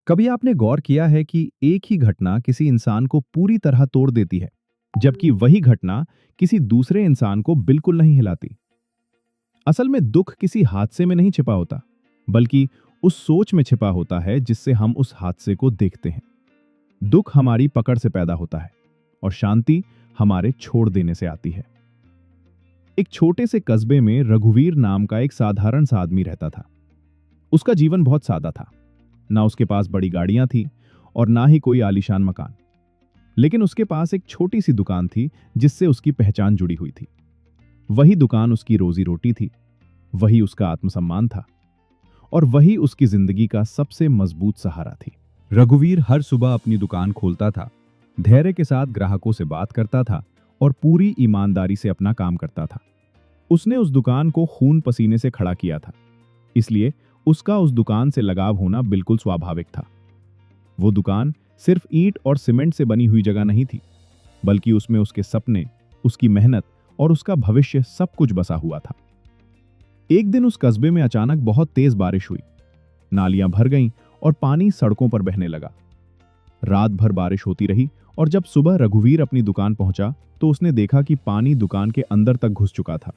कभी आपने गौर किया है कि एक ही घटना किसी इंसान को पूरी तरह तोड़ देती है, जबकि वही घटना किसी दूसरे इंसान को बिल्कुल नहीं हिलाती। असल में दुख किसी हादसे में नहीं छिपा होता, बल्कि उस सोच में छिपा होता है जिससे हम उस हादसे को देखते हैं। दुख हमारी पकड़ से पैदा होता है और शांति हमारे छोड़ देने से आती है। एक छोटे से कस्बे में रघुवीर नाम का एक साधारण सा आदमी रहता था। उसका जीवन बहुत सादा था। ना उसके पास बड़ी गाड़ियां थी और ना ही कोई आलीशान मकान। लेकिन उसके पास एक छोटी सी दुकान थी जिससे उसकी पहचान जुड़ी हुई थी। वही दुकान उसकी रोजी रोटी थी, वही उसका आत्मसम्मान था और वही उसकी जिंदगी का सबसे मजबूत सहारा थी। रघुवीर हर सुबह अपनी दुकान खोलता था, धैर्य के साथ ग्राहकों से बात करता था और पूरी ईमानदारी से अपना काम करता था। उसने उस दुकान को खून पसीने से खड़ा किया था, इसलिए उसका उस दुकान से लगाव होना बिल्कुल स्वाभाविक था। वो दुकान सिर्फ ईंट और सीमेंट से बनी हुई जगह नहीं थी, बल्कि उसमें उसके सपने, उसकी मेहनत और उसका भविष्य सब कुछ बसा हुआ था। एक दिन उस कस्बे में अचानक बहुत तेज बारिश हुई। नालियां भर गईं और पानी सड़कों पर बहने लगा। रात भर बारिश होती रही और जब सुबह रघुवीर अपनी दुकान पहुंचा तो उसने देखा कि पानी दुकान के अंदर तक घुस चुका था।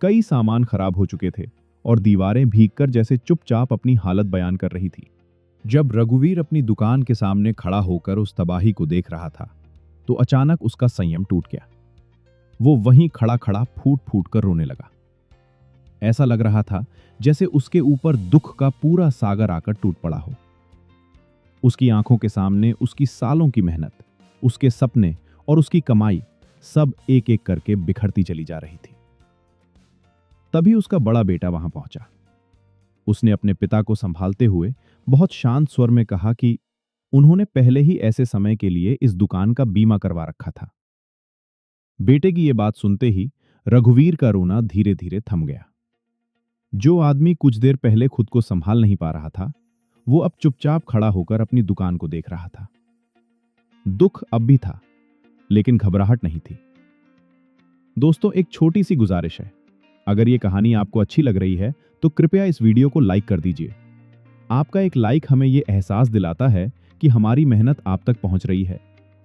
कई सामान खराब हो चुके थे और दीवारें भीगकर जैसे चुपचाप अपनी हालत बयान कर रही थी। जब रघुवीर अपनी दुकान के सामने खड़ा होकर उस तबाही को देख रहा था, तो अचानक उसका संयम टूट गया। वो वहीं खड़ा खड़ा फूट फूट कर रोने लगा। ऐसा लग रहा था जैसे उसके ऊपर दुख का पूरा सागर आकर टूट पड़ा हो। उसकी आंखों के सामने उसकी सालों की मेहनत, उसके सपने और उसकी कमाई सब एक एक करके बिखरती चली जा रही थी। तभी उसका बड़ा बेटा वहां पहुंचा। उसने अपने पिता को संभालते हुए बहुत शांत स्वर में कहा कि उन्होंने पहले ही ऐसे समय के लिए इस दुकान का बीमा करवा रखा था। बेटे की यह बात सुनते ही रघुवीर का रोना धीरे धीरे थम गया। जो आदमी कुछ देर पहले खुद को संभाल नहीं पा रहा था, वो अब चुपचाप खड़ा होकर अपनी दुकान को देख रहा था। दुख अब भी था, लेकिन घबराहट नहीं थी। दोस्तों, एक छोटी सी गुजारिश है। अगर ये कहानी आपको अच्छी लग रही है तो कृपया इस वीडियो को लाइक कर दीजिए। आपका एक लाइक हमें ये एहसास दिलाता है कि हमारी मेहनत आप तक पहुंच रही है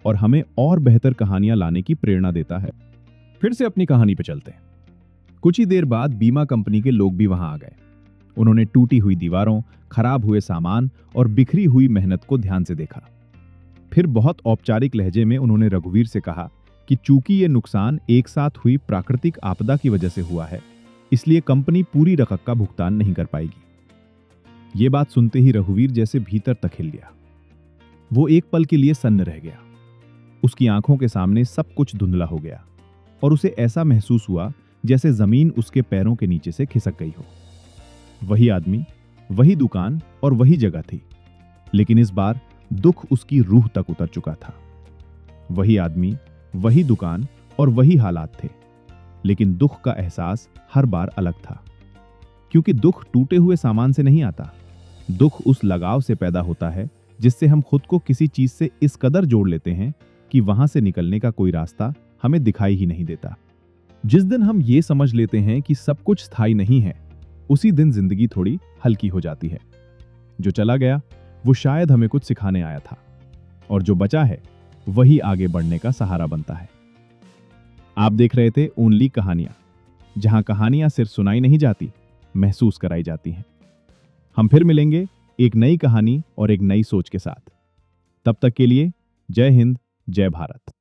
और हमें और बेहतर कहानियां लाने की प्रेरणा देता है। फिर से अपनी कहानी पे चलते हैं। कुछ ही देर बाद बीमा कंपनी के लोग भी वहां आ गए। उन्होंने टूटी हुई दीवारों, खराब हुए सामान और बिखरी हुई मेहनत को ध्यान से देखा। फिर बहुत औपचारिक लहजे में उन्होंने रघुवीर से कहा कि चूंकि ये नुकसान एक साथ हुई प्राकृतिक आपदा की वजह से हुआ है, इसलिए कंपनी पूरी रकम का भुगतान नहीं कर पाएगी। ये बात सुनते ही रघुवीर जैसे भीतर तक हिल गया। वो एक पल के लिए सन्न रह गया। उसकी आंखों के सामने सब कुछ धुंधला हो गया और उसे ऐसा महसूस हुआ जैसे जमीन उसके पैरों के नीचे से खिसक गई हो। वही आदमी, वही दुकान और वही जगह थी, लेकिन इस बार दुख उसकी रूह तक उतर चुका था। वही आदमी, वही दुकान और वही हालात थे, लेकिन दुख का एहसास हर बार अलग था। क्योंकि दुख टूटे हुए सामान से नहीं आता। दुख उस लगाव से पैदा होता है जिससे हम खुद को किसी चीज से इस कदर जोड़ लेते हैं कि वहां से निकलने का कोई रास्ता हमें दिखाई ही नहीं देता। जिस दिन हम ये समझ लेते हैं कि सब कुछ स्थायी नहीं है, उसी दिन जिंदगी थोड़ी हल्की हो जाती है। जो चला गया वो शायद हमें कुछ सिखाने आया था, और जो बचा है वही आगे बढ़ने का सहारा बनता है। आप देख रहे थे ओनली कहानियां, जहां कहानियां सिर्फ सुनाई नहीं जाती, महसूस कराई जाती हैं। हम फिर मिलेंगे एक नई कहानी और एक नई सोच के साथ। तब तक के लिए जय हिंद, जय भारत।